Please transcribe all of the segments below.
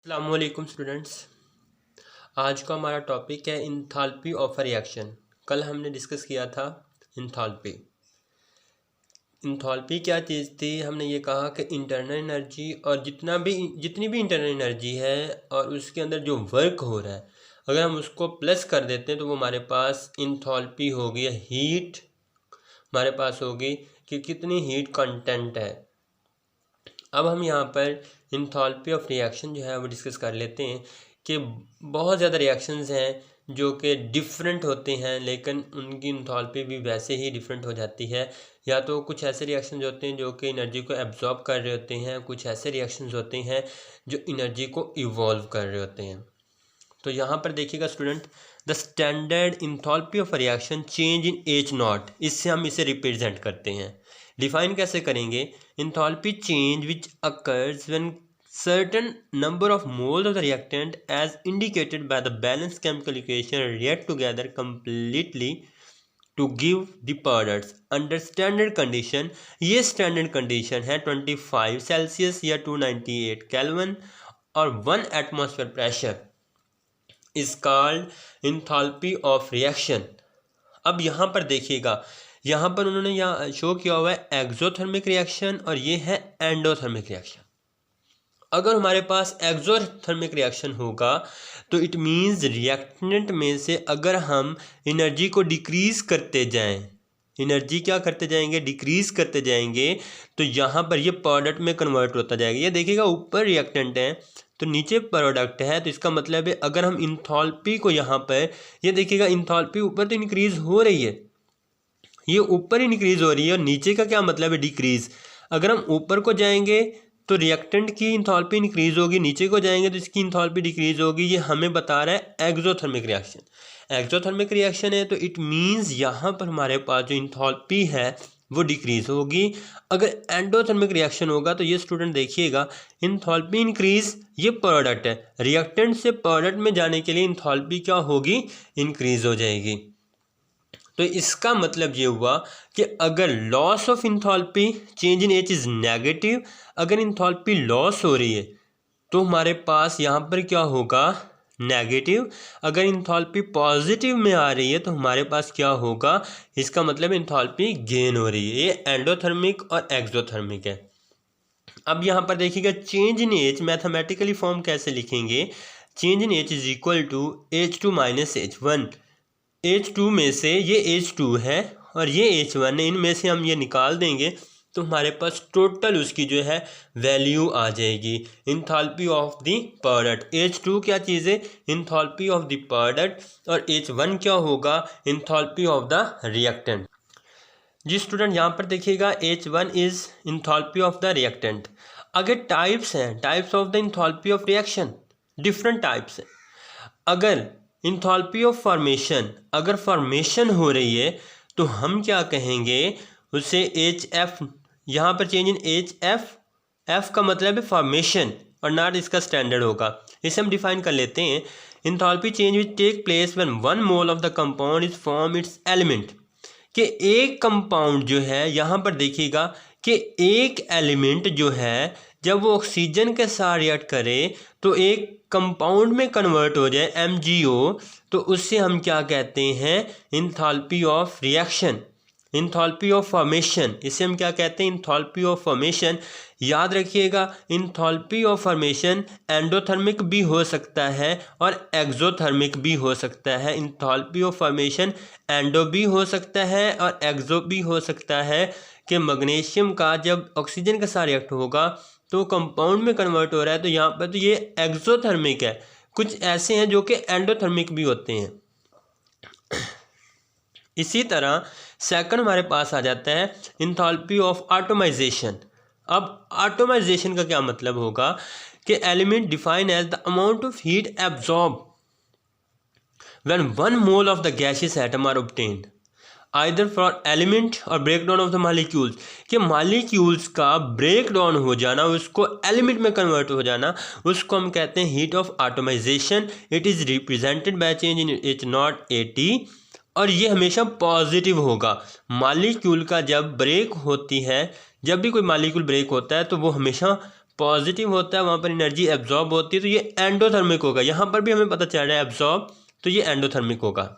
अस्सलामुअलैकुम स्टूडेंट्स। आज का हमारा टॉपिक है इंथाल्पी ऑफ अ रिएक्शन। कल हमने डिस्कस किया था इंथाल्पी। इंथाल्पी क्या चीज़ थी? हमने ये कहा कि इंटरनल एनर्जी और जितनी भी इंटरनल एनर्जी है और उसके अंदर जो वर्क हो रहा है, अगर हम उसको प्लस कर देते हैं तो वो हमारे पास इंथाल्पी होगी, हीट हमारे पास होगी कि कितनी हीट कंटेंट है। अब हम यहाँ पर इंथाल्पी ऑफ रिएक्शन जो है वो डिस्कस कर लेते हैं कि बहुत ज़्यादा रिएक्शंस हैं जो कि डिफरेंट होते हैं, लेकिन उनकी इंथाल्पी भी वैसे ही डिफरेंट हो जाती है। या तो कुछ ऐसे रिएक्शंस होते हैं जो कि एनर्जी को एब्जॉर्ब कर रहे होते हैं, कुछ ऐसे रिएक्शंस होते हैं जो एनर्जी को इवॉल्व कर रहे होते हैं। तो यहाँ पर देखिएगा student, the standard enthalpy of reaction change in H not, इससे हम इसे रिप्रेजेंट करते हैं। डिफाइन कैसे करेंगे? Enthalpy change which occurs when certain number of moles of the reactant as indicated by the balanced chemical equation react together completely to give the products under standard condition। ये standard condition है 25 Celsius या 298 kelvin और 1 atmosphere pressure is called enthalpy of reaction। अब यहाँ पर देखिएगा, यहाँ पर उन्होंने यहाँ शो किया हुआ है एक्सोथर्मिक रिएक्शन और ये है एंडोथर्मिक रिएक्शन। अगर हमारे पास एक्सोथर्मिक रिएक्शन होगा तो इट मीन्स रिएक्टेंट में से अगर हम एनर्जी को डिक्रीज़ करते जाएं, एनर्जी क्या करते जाएंगे? डिक्रीज़ करते जाएंगे, तो यहाँ पर ये प्रोडक्ट में कन्वर्ट होता जाएगा। ये देखिएगा ऊपर रिएक्टेंट है तो नीचे प्रोडक्ट है, तो इसका मतलब है अगर हम इंथाल्पी को यहाँ पर, ये देखिएगा इंथाल्पी ऊपर तो इंक्रीज़ हो रही है, ये ऊपर इंक्रीज़ हो रही है और नीचे का क्या मतलब है? डिक्रीज़। अगर हम ऊपर को जाएंगे तो रिएक्टेंट की इंथाल्पी इंक्रीज़ होगी, नीचे को जाएंगे तो इसकी इंथाल्पी डिक्रीज़ होगी। ये हमें बता रहा है एक्सोथर्मिक रिएक्शन। एक्सोथर्मिक रिएक्शन है तो इट मीन्स यहाँ पर हमारे पास जो इंथाल्पी है वो डिक्रीज़ होगी। अगर एंडोथर्मिक रिएक्शन होगा तो ये स्टूडेंट देखिएगा, इंथाल्पी इंक्रीज़, ये प्रोडक्ट है, रिएक्टेंट से प्रोडक्ट में जाने के लिए इंथाल्पी क्या होगी? इंक्रीज़ हो जाएगी। तो इसका मतलब ये हुआ कि अगर loss of enthalpy change in H is negative, अगर इंथाल्पी लॉस हो रही है तो हमारे पास यहाँ पर क्या होगा? नेगेटिव। अगर इंथाल्पी पॉजिटिव में आ रही है तो हमारे पास क्या होगा? इसका मतलब इंथाल्पी गेन हो रही है। ये एंडोथर्मिक और एक्सोथर्मिक है। अब यहाँ पर देखिएगा change in H mathematically form कैसे लिखेंगे? Change in H is equal to H2 minus H1। H2 में से ये H2 है और ये H1 है, इनमें से हम ये निकाल देंगे तो हमारे पास टोटल उसकी जो है वैल्यू आ जाएगी, enthalpy of the product. H2 क्या चीज़ है? Enthalpy of the product. और H1 क्या होगा? Enthalpy of the reactant. जी स्टूडेंट, यहाँ पर देखिएगा H1 is enthalpy of the reactant. अगर टाइप्स हैं, types of the enthalpy of reaction, different types हैं। अगर इंथाल्पी ऑफ फॉर्मेशन, अगर फॉर्मेशन हो रही है तो हम क्या कहेंगे? उसे HF, यहाँ पर चेंज इन HF, F का मतलब है फॉर्मेशन और नॉट इसका स्टैंडर्ड होगा। इसे हम डिफाइन कर लेते हैं। Enthalpy change which take place when 1 mole of the compound is form its element. कि एक कंपाउंड जो है, यहाँ पर देखिएगा कि एक एलिमेंट जो है जब वो ऑक्सीजन के साथ रिएक्ट करे तो एक कंपाउंड में कन्वर्ट हो जाए MgO, तो उससे हम क्या कहते हैं? Enthalpy of reaction, enthalpy of formation. इसे हम क्या कहते हैं? Enthalpy of formation. याद रखिएगा इंथाल्पी ऑफ फॉर्मेशन एंडोथर्मिक भी हो सकता है और एक्सोथर्मिक भी हो सकता है। इंथाल्पी ऑफ फॉर्मेशन एंडो भी हो सकता है और एक्सो भी हो सकता है कि मैग्नीशियम का जब ऑक्सीजन के साथ रिएक्ट होगा तो कंपाउंड में कन्वर्ट हो रहा है, तो यहाँ पर तो ये एक्सोथर्मिक है। कुछ ऐसे हैं जो कि एंडोथर्मिक भी होते हैं। इसी तरह सेकंड हमारे पास आ जाता है इंथाल्पी ऑफ एटमाइजेशन। अब एटमाइजेशन का क्या मतलब होगा? कि element define as the amount of heat absorb when 1 mole of the gaseous atom are obtained either for element और break down of the molecules. कि मालिक्यूल्स का ब्रेक डाउन हो जाना, उसको एलिमेंट में कन्वर्ट हो जाना, उसको हम कहते हैं heat of atomization. It is represented by change in H0 AT और ये हमेशा पॉजिटिव होगा। मालिक्यूल का जब ब्रेक होती है, जब भी कोई मालिक्यूल ब्रेक होता है तो वो हमेशा पॉजिटिव होता है वहाँ पर एनर्जी एब्जॉर्ब होती है, तो ये एंडोथर्मिक होगा। यहाँ पर भी हमें पता चल रहा है एब्जॉर्ब, तो ये एंडोथर्मिक होगा।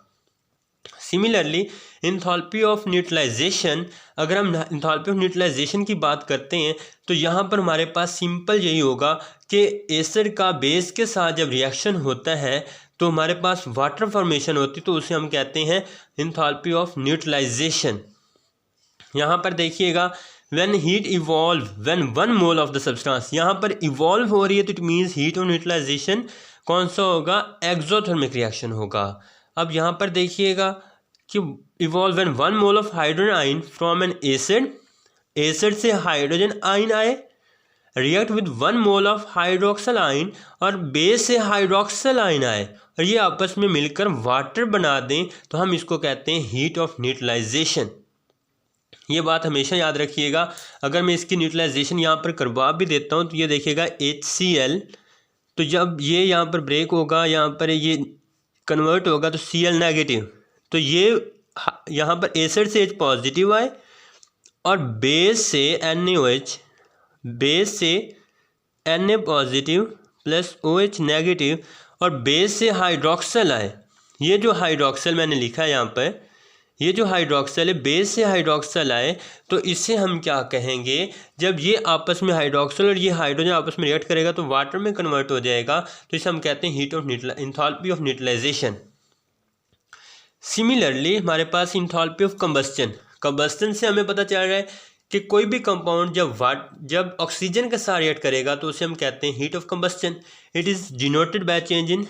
सिमिलरली इंथैल्पी ऑफ न्यूट्रलाइजेशन, अगर हम इंथैल्पी ऑफ न्यूट्रलाइजेशन की बात करते हैं तो यहाँ पर हमारे पास सिंपल यही होगा कि एसिड का बेस के साथ जब रिएक्शन होता है तो हमारे पास वाटर फॉर्मेशन होती है, तो उसे हम कहते हैं इंथैल्पी ऑफ न्यूट्रलाइजेशन। यहाँ पर देखिएगा when heat evolve when 1 mole of the substance, यहाँ पर इवॉल्व हो रही है तो it means heat of neutralization कौन सा होगा, एक्सोथर्मिक रिएक्शन होगा। अब यहाँ पर देखिएगा कि evolve when 1 mole of hydrogen ion from N acid, acid से हाइड्रोजन आयन आए, react with 1 mole of hydroxyl ion, और बेस से हाइड्रोक्सल आयन आए और ये आपस में मिलकर वाटर बना दें, तो हम इसको कहते हैं हीट ऑफ न्यूट्रलाइजेशन। ये बात हमेशा याद रखिएगा। अगर मैं इसकी न्यूट्रलाइजेशन यहाँ पर करवा भी देता हूँ तो ये देखिएगा HCl, तो जब ये यहाँ पर ब्रेक होगा, यहाँ पर ये कन्वर्ट होगा तो Cl नेगेटिव, तो ये यहाँ पर एसिड से H पॉजिटिव आए और बेस से NaOH, बेस से Na positive plus OH negative और बेस से हाइड्रोक्सल आए। ये जो हाइड्रोक्सल मैंने लिखा है यहाँ पर, ये जो हाइड्रोक्सल है बेस से हाइड्रोक्सल आए, तो इससे हम क्या कहेंगे, जब ये आपस में हाइड्रोक्सल और ये हाइड्रोजन आपस में रिएक्ट करेगा तो वाटर में कन्वर्ट हो जाएगा, तो इसे हम कहते हैं heat of enthalpy of neutralization. Similarly हमारे पास इंथैल्पी ऑफ कंबस्टन, कंबस्टन से हमें पता चल रहा है कि कोई भी कंपाउंड जब ऑक्सीजन के साथ रिएक्ट करेगा तो उसे हम कहते हैं heat of combustion. It is denoted by change in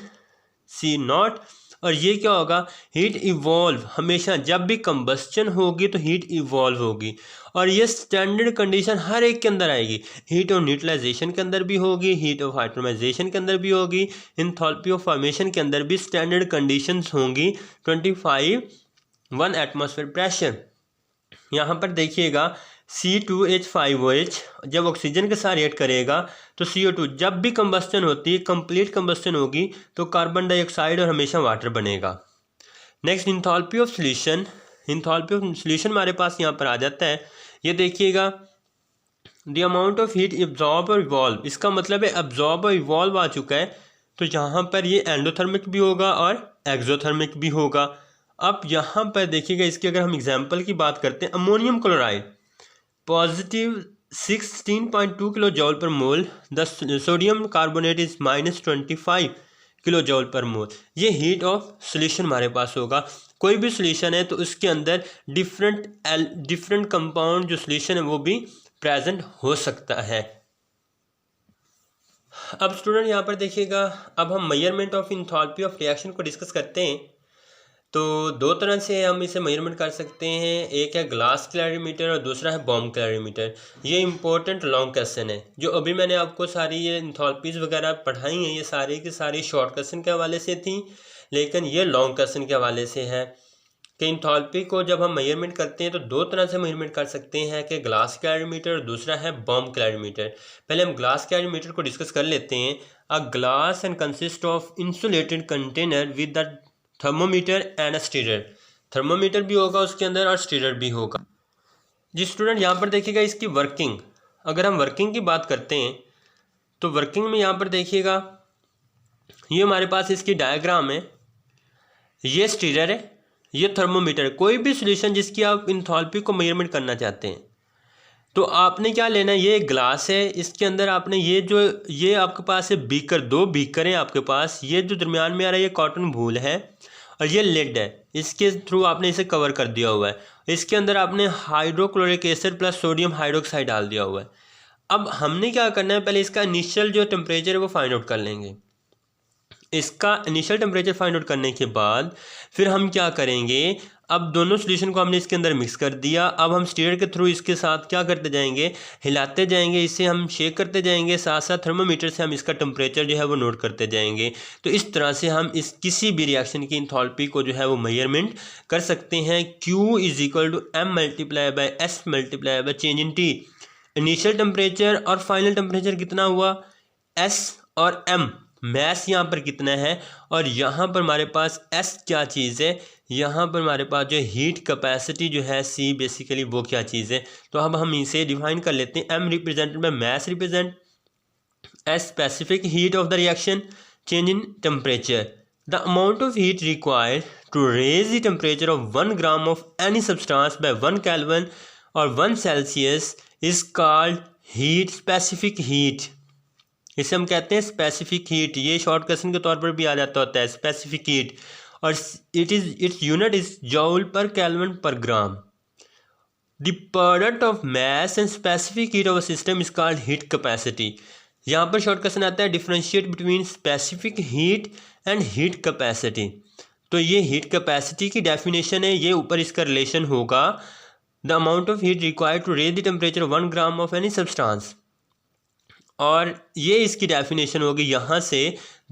C0। और ये क्या होगा, हीट इवॉल्व, हमेशा जब भी कंबस्टन होगी तो हीट इवॉल्व होगी, और ये स्टैंडर्ड कंडीशन हर एक के अंदर आएगी। हीट ऑफ न्यूट्रलाइजेशन के अंदर भी होगी, हीट ऑफ आइटमाइजेशन के अंदर भी होगी, इंथैल्पी ऑफ फॉर्मेशन के अंदर भी स्टैंडर्ड कंडीशंस होंगी। 25 1 एटमॉस्फेयर प्रेशर। यहाँ पर देखिएगा C2H5OH जब ऑक्सीजन के साथ रिएक्ट करेगा तो CO2, जब भी कंबस्टन होती है, कंप्लीट कंबस्टन होगी तो कार्बन डाइऑक्साइड और हमेशा वाटर बनेगा। Next enthalpy of solution, enthalpy of solution हमारे पास यहाँ पर आ जाता है। ये देखिएगा the amount of heat absorb और इवॉल्व, इसका मतलब है एब्जॉर्ब और इवॉल्व आ चुका है, तो यहाँ पर ये एंडोथर्मिक भी होगा और एक्सोथर्मिक भी होगा। अब यहाँ पर देखिएगा इसकी अगर हम एग्जाम्पल की बात करते हैं, ammonium chloride positive 16.2 kilo joule per mole, the sodium carbonate is -25 kilo joule per mole. ये हीट ऑफ सोल्यूशन हमारे पास होगा। कोई भी सोल्यूशन है तो उसके अंदर डिफरेंट कंपाउंड जो सोल्यूशन है वो भी प्रेजेंट हो सकता है। अब स्टूडेंट यहाँ पर देखिएगा, अब हम measurement of enthalpy of reaction को डिस्कस करते हैं। तो 2 तरह से हम इसे मेजरमेंट कर सकते हैं, एक है ग्लास कैलोरीमीटर और दूसरा है बॉम्ब कैलोरीमीटर। ये इंपॉर्टेंट लॉन्ग क्वेश्चन है, जो अभी मैंने आपको सारी ये इंथैल्पीज वगैरह पढ़ाई हैं, ये सारी की सारी शॉर्ट क्वेश्चन के हवाले से थी, लेकिन ये लॉन्ग क्वेश्चन के हवाले से है कि इंथैल्पी को जब हम मेजरमेंट करते हैं तो 2 तरह से मेजरमेंट कर सकते हैं, कि ग्लास कैलोरीमीटर और दूसरा है बॉम्ब कैलोरीमीटर। पहले हम ग्लास कैलोरीमीटर को डिस्कस कर लेते हैं। A glass and consist of insulated container with the thermometer and stirrer, thermometer भी होगा उसके अंदर और स्टीरर भी होगा। जी स्टूडेंट यहाँ पर देखिएगा इसकी वर्किंग, अगर हम वर्किंग की बात करते हैं तो वर्किंग में यहाँ पर देखिएगा ये हमारे पास इसकी डायग्राम है, ये स्टीरर है, ये थर्मोमीटर। कोई भी सॉल्यूशन जिसकी आप इंथैल्पी को मेजरमेंट करना चाहते हैं तो आपने क्या लेना है, ये एक ग्लास है, इसके अंदर आपने ये आपके पास है बीकर, 2 बीकर हैं आपके पास, ये जो दरमियान में आ रहा है ये कॉटन वूल है और ये लिड है, इसके थ्रू आपने इसे कवर कर दिया हुआ है। इसके अंदर आपने hydrochloric acid plus sodium hydroxide डाल दिया हुआ है। अब हमने क्या करना है, पहले इसका इनिशियल जो टेम्परेचर है वो फाइंड आउट कर लेंगे। इसका इनिशियल टेम्परेचर फाइंड आउट करने के बाद फिर हम क्या करेंगे, अब दोनों सॉल्यूशन को हमने इसके अंदर मिक्स कर दिया। अब हम स्टीयर के थ्रू इसके साथ क्या करते जाएंगे, हिलाते जाएंगे, इसे हम शेक करते जाएंगे, साथ साथ थर्मोमीटर से हम इसका टेम्परेचर जो है वो नोट करते जाएंगे। तो इस तरह से हम इस किसी भी रिएक्शन की इंथैल्पी को जो है वो मेजरमेंट कर सकते हैं। Q = M × S × change in T। Initial temperature और फाइनल टेम्परेचर कितना हुआ, S और M, मैस यहाँ पर कितना है, और यहाँ पर हमारे पास S क्या चीज़ है, यहाँ पर हमारे पास जो हीट कैपेसिटी जो है C बेसिकली वो क्या चीज़ है। तो अब हम इसे डिफाइन कर लेते हैं। M represented by mass represent, as specific heat of the reaction, change in temperature. The amount of heat required to raise the temperature of 1 gram of any substance by 1 Kelvin or 1 Celsius is called heat specific heat. इसे हम कहते हैं specific heat. ये short question के तौर पर भी आ जाता होता है स्पेसिफिक हीट, और its unit is joule per kelvin per gram. The product of mass and specific heat of a system is called heat capacity. यहाँ पर शॉर्ट क्वेश्चन आता है differentiate between specific heat and heat capacity. तो ये heat capacity की definition है, ये ऊपर इसका रिलेशन होगा the amount of heat required to raise the temperature 1 gram of any substance, और ये इसकी डेफिनेशन होगी यहाँ से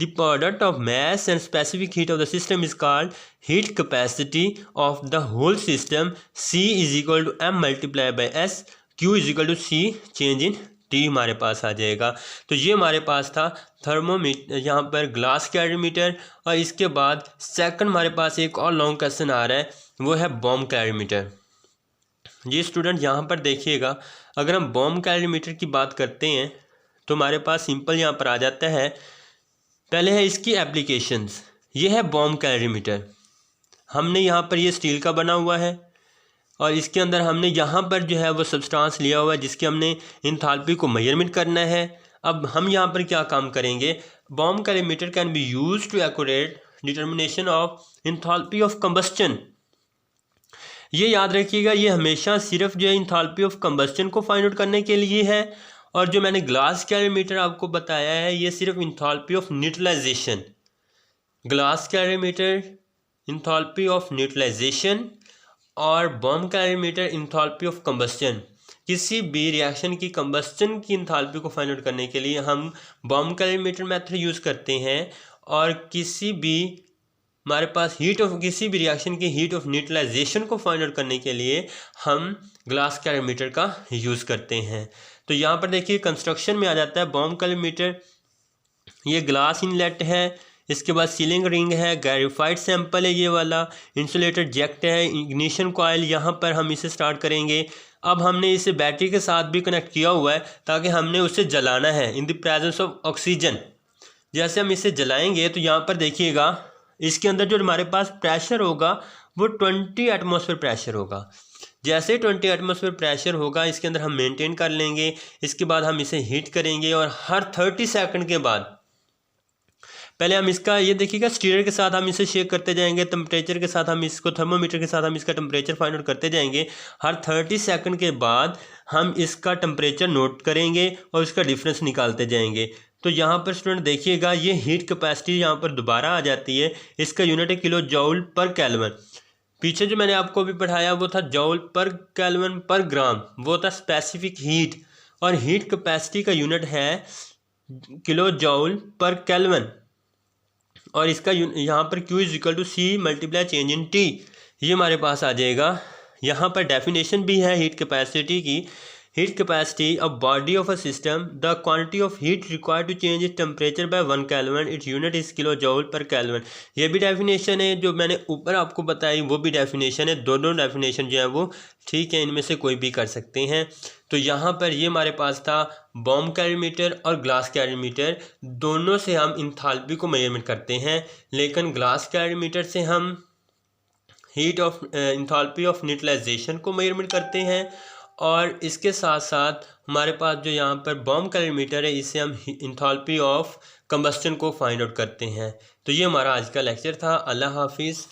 the product of mass and specific heat of the system is called heat capacity of the whole system. C is equal to M multiply by S, Q is equal to C change in T हमारे पास आ जाएगा। तो ये हमारे पास था thermometer, यहाँ पर glass calorimeter, और इसके बाद सेकंड हमारे पास एक और लॉन्ग क्वेश्चन आ रहा है, वो है बॉम्ब कैलोरीमीटर। जी स्टूडेंट यहाँ पर देखिएगा, अगर हम बॉम्ब कैलोरीमीटर की बात करते हैं तो हमारे पास सिंपल यहाँ पर आ जाता है, पहले है इसकी एप्लीकेशंस। ये है बॉम्ब कैलोरीमीटर, हमने यहाँ पर ये स्टील का बना हुआ है, और इसके अंदर हमने यहाँ पर जो है वो सब्सटेंस लिया हुआ है जिसकी हमने इंथैल्पी को मेजरमेंट करना है। अब हम यहाँ पर क्या काम करेंगे, bomb calorimeter can be used to accurate determination of enthalpy of combustion. ये याद रखिएगा, ये हमेशा सिर्फ जो है इंथैल्पी ऑफ कंबस्टन को फाइंड आउट करने के लिए है, और जो मैंने ग्लास कैलोरीमीटर आपको बताया है ये सिर्फ enthalpy of neutralization. Glass calorimeter enthalpy of neutralization, और bomb calorimeter enthalpy of combustion. किसी भी रिएक्शन की कंबस्टन की इंथैल्पी को फाइंड आउट करने के लिए हम बॉम्ब कैलोरीमीटर मेथड यूज़ करते हैं, और किसी भी हमारे पास किसी भी रिएक्शन की हीट ऑफ न्यूट्रलाइजेशन को फाइंड आउट करने के लिए हम ग्लास कैलोरीमीटर का यूज़ करते हैं। तो यहाँ पर देखिए कंस्ट्रक्शन में आ जाता है बॉम्ब कैलोरीमीटर, ये ग्लास इनलेट है, इसके बाद सीलिंग रिंग है, ग्रेफाइट सैंपल है ये वाला, इंसुलेटेड जैक्ट है, इग्निशन कॉइल, यहाँ पर हम इसे स्टार्ट करेंगे। अब हमने इसे बैटरी के साथ भी कनेक्ट किया हुआ है ताकि हमने उसे जलाना है in the presence of oxygen. जैसे हम इसे जलाएंगे तो यहाँ पर देखिएगा इसके अंदर जो हमारे पास प्रेशर होगा वो 20 एटमॉस्फेयर प्रेशर होगा। जैसे 20 एटमॉस्फेयर प्रेशर होगा इसके अंदर हम मेंटेन कर लेंगे, इसके बाद हम इसे हीट करेंगे, और हर 30 सेकंड के बाद पहले हम इसका ये देखिएगा स्टीयर के साथ हम इसे शेक करते जाएंगे, टेम्परेचर के साथ हम इसको थर्मोमीटर के साथ हम इसका टेम्परेचर फाइंड आउट करते जाएंगे। हर 30 सेकंड के बाद हम इसका टेम्परेचर नोट करेंगे और इसका डिफरेंस निकालते जाएंगे। तो यहाँ पर स्टूडेंट देखिएगा ये हीट कैपेसिटी यहाँ पर दोबारा आ जाती है, इसका यूनिट है किलो जूल पर केल्विन। पीछे जो मैंने आपको भी पढ़ाया वो था joule per kelvin per gram, वो था स्पेसिफिक हीट, और हीट कैपेसिटी का यूनिट है किलो जूल पर केल्विन, और इसका यहाँ पर Q is equal to C multiply change in T, ये हमारे पास आ जाएगा। यहाँ पर डेफिनेशन भी है हीट कैपेसिटी की, heat capacity of body of a system, the quantity of heat required to change it temperature by 1 kelvin, its unit is kilo joule per kelvin. ये भी डेफिनेशन है, जो मैंने ऊपर आपको बताई वो भी डेफिनेशन है, दोनों डेफिनेशन जो है वो ठीक है, इनमें से कोई भी कर सकते हैं। तो यहाँ पर ये हमारे पास था बॉम्ब कैलोरीमीटर और ग्लास कैलोरीमीटर, दोनों से हम इंथैल्पी को मेजरमेंट करते हैं, लेकिन ग्लास कैलोरीमीटर से हम heat of enthalpy of neutralization को मेजरमेंट करते हैं, और इसके साथ साथ हमारे पास जो यहाँ पर बॉम्ब कैलोरीमीटर है इससे हम इंथैल्पी ऑफ कंबस्टन को फाइंड आउट करते हैं। तो ये हमारा आज का लेक्चर था। अल्लाह हाफिज़।